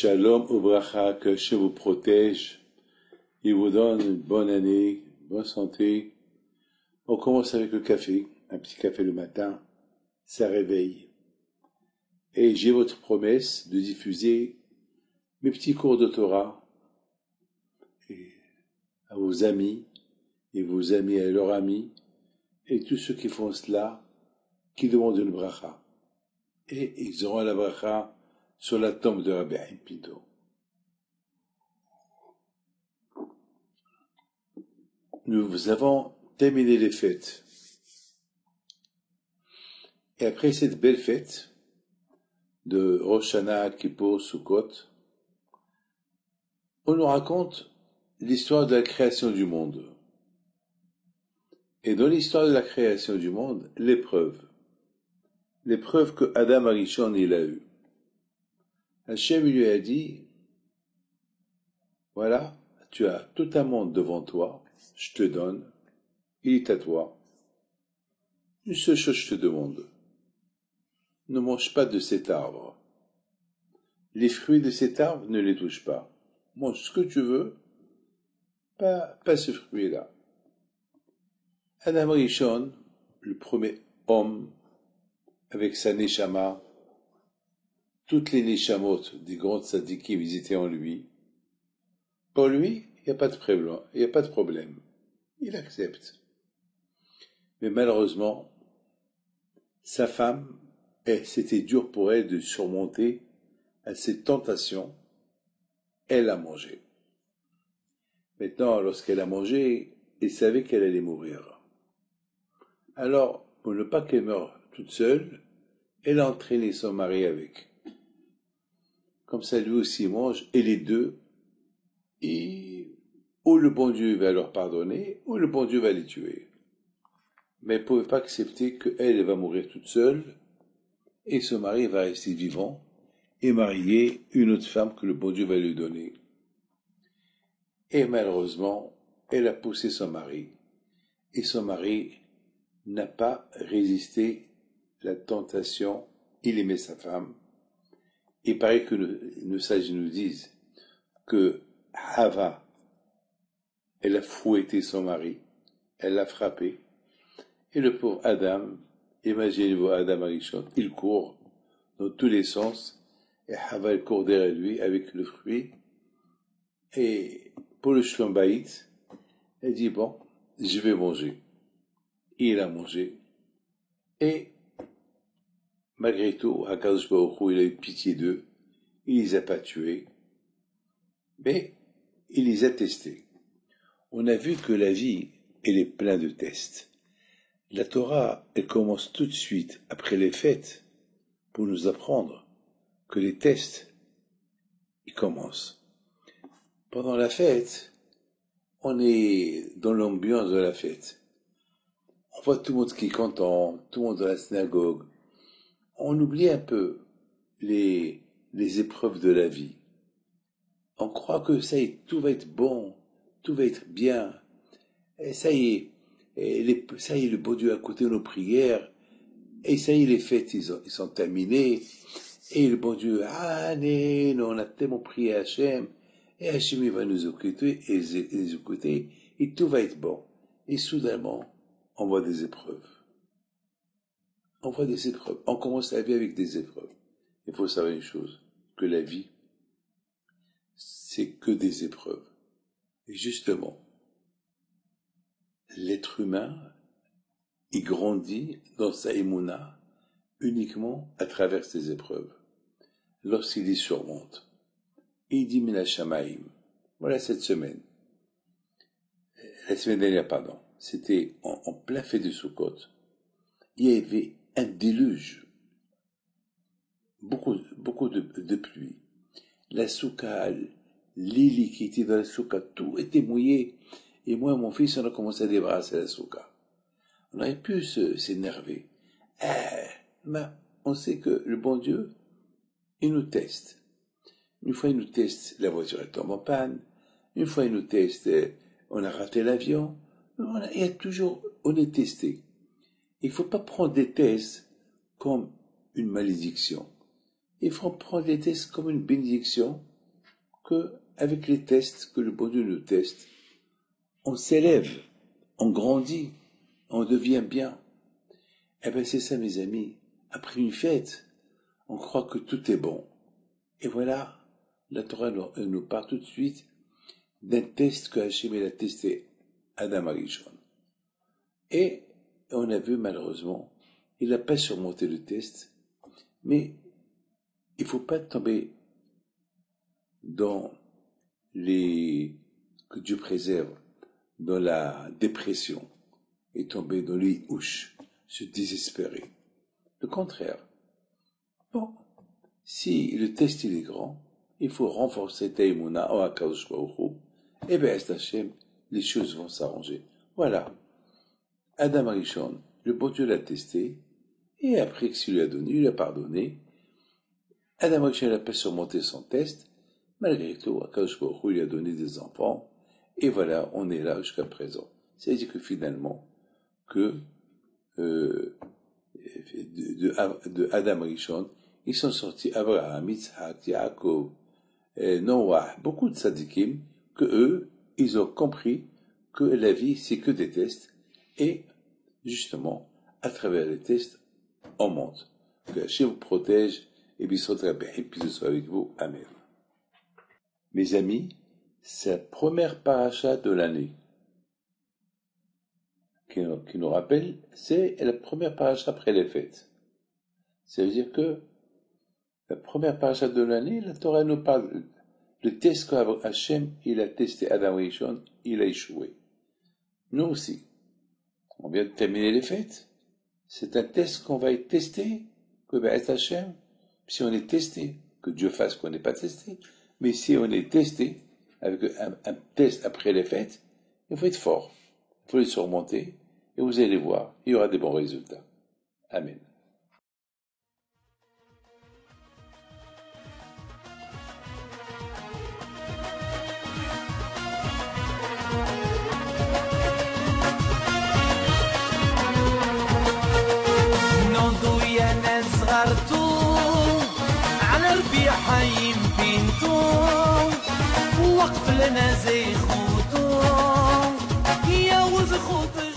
Shalom Obracha, que je vous protège, il vous donne une bonne année, bonne santé. On commence avec le café, un petit café le matin, ça réveille. Et j'ai votre promesse de diffuser mes petits cours de Torah à vos amis, et vos amis à leurs amis, et tous ceux qui font cela, qui demandent une bracha. Et ils auront la bracha sur la tombe de Rabbi Haim Pinto. Nous avons terminé les fêtes. Et après cette belle fête de Rosh Hashanah, Kippour, Sukkot, on nous raconte l'histoire de la création du monde. Et dans l'histoire de la création du monde, l'épreuve que Adam Arishon il a eue. Hachem lui a dit, voilà, tu as tout un monde devant toi, je te donne, il est à toi. Une seule chose je te demande, ne mange pas de cet arbre. Les fruits de cet arbre, ne les touche pas. Mange ce que tu veux, pas ce fruit-là. Adam Rishon, le premier homme, avec sa neshama, toutes les neshamot des grands tzadikim, ils étaient en lui. Pour lui, il n'y a pas de problème. Il accepte. Mais malheureusement, sa femme, c'était dur pour elle de surmonter à cette tentation. Elle a mangé. Maintenant, lorsqu'elle a mangé, elle savait qu'elle allait mourir. Alors, pour ne pas qu'elle meure toute seule, elle a entraîné son mari avec. Comme ça, lui aussi mange, et les deux, et ou le bon Dieu va leur pardonner, ou le bon Dieu va les tuer. Mais elle ne pouvait pas accepter qu'elle va mourir toute seule, et son mari va rester vivant, et marier une autre femme que le bon Dieu va lui donner. Et malheureusement, elle a poussé son mari, et son mari n'a pas résisté la tentation, il aimait sa femme. Il paraît que nos sages nous disent que Hava, elle a fouetté son mari, elle l'a frappé, et le pauvre Adam, imaginez-vous Adam Arishon, il court dans tous les sens, et Hava elle court derrière lui avec le fruit, et pour le Shlom Bayit, elle dit bon, je vais manger. Il a mangé, et malgré tout, Hakadosh Baruch Hu, il a eu pitié d'eux, il les a pas tués, mais il les a testés. On a vu que la vie, elle est pleine de tests. La Torah, elle commence tout de suite après les fêtes pour nous apprendre que les tests, ils commencent. Pendant la fête, on est dans l'ambiance de la fête. On voit tout le monde qui est content, tout le monde dans la synagogue. On oublie un peu les épreuves de la vie. On croit que ça y est, tout va être bon, tout va être bien. Et ça y est, le bon Dieu a écouté nos prières. Et ça y est, les fêtes, ils sont terminées. Et le bon Dieu, on a tellement prié à Hachem. Et Hachem, il va nous écouter, et tout va être bon. Et soudainement, on voit des épreuves. On commence la vie avec des épreuves. Il faut savoir une chose, que la vie, c'est que des épreuves. Et justement, l'être humain, il grandit dans sa émouna uniquement à travers ces épreuves. Lorsqu'il les surmonte, il dit Mina Shamaim. Voilà cette semaine. La semaine dernière, pardon. C'était en plein fait de Sukkot. Il y avait un déluge. Beaucoup de pluie. La souka, l'île qui était dans la souka, tout était mouillé. Et moi et mon fils, on a commencé à débarrasser la souka. On aurait pu s'énerver. Mais on sait que le bon Dieu, il nous teste. Une fois, il nous teste, la voiture elle tombe en panne. Une fois, il nous teste, on a raté l'avion. Il y a toujours, on est testé. Il ne faut pas prendre des tests comme une malédiction. Il faut prendre les tests comme une bénédiction que, avec les tests, que le bon Dieu nous teste, on s'élève, on grandit, on devient bien. Eh bien, c'est ça, mes amis. Après une fête, on croit que tout est bon. Et voilà, la Torah nous parle tout de suite d'un test que Hachem a testé Adam Arishon. Et on a vu, malheureusement, il n'a pas surmonté le test, mais il ne faut pas tomber dans que Dieu préserve, dans la dépression, et tomber dans les houches, se désespérer. Le contraire. Bon, si le test il est grand, il faut renforcer Taïmouna au Akadosh Baruch Hu, et bien, Hachem, les choses vont s'arranger. Voilà. Adam Arishon, le bon Dieu l'a testé, et après qu'il lui a donné, il lui a pardonné. Adam Arishon n'a pas surmonté son test, malgré tout, Akadosh Baruch Hu lui a donné des enfants, et voilà, on est là jusqu'à présent. C'est-à-dire que finalement, de Adam Arishon, ils sont sortis Abraham, Yitzhak, Yaakov, Noah, beaucoup de tzadikim, que eux, ils ont compris que la vie, c'est que des tests, et justement, à travers les tests, on monte. Que Hachem vous protège, et puis soit avec vous. Amen. Mes amis, c'est la première paracha de l'année. Qui nous rappelle, c'est la première paracha après les fêtes. Ça veut dire que la première paracha de l'année, la Torah nous parle, le test qu'Hachem, il a testé Adam Rishon, il a échoué. Nous aussi. On vient de terminer les fêtes. C'est un test qu'on va être testé, que Hachem, si on est testé, que Dieu fasse qu'on n'est pas testé, mais si on est testé, avec un test après les fêtes, il faut être fort. Il faut les surmonter, et vous allez voir, il y aura des bons résultats. Amen. على ربيع يمكنتو وقف لنا زي خوتو يا وز خوتو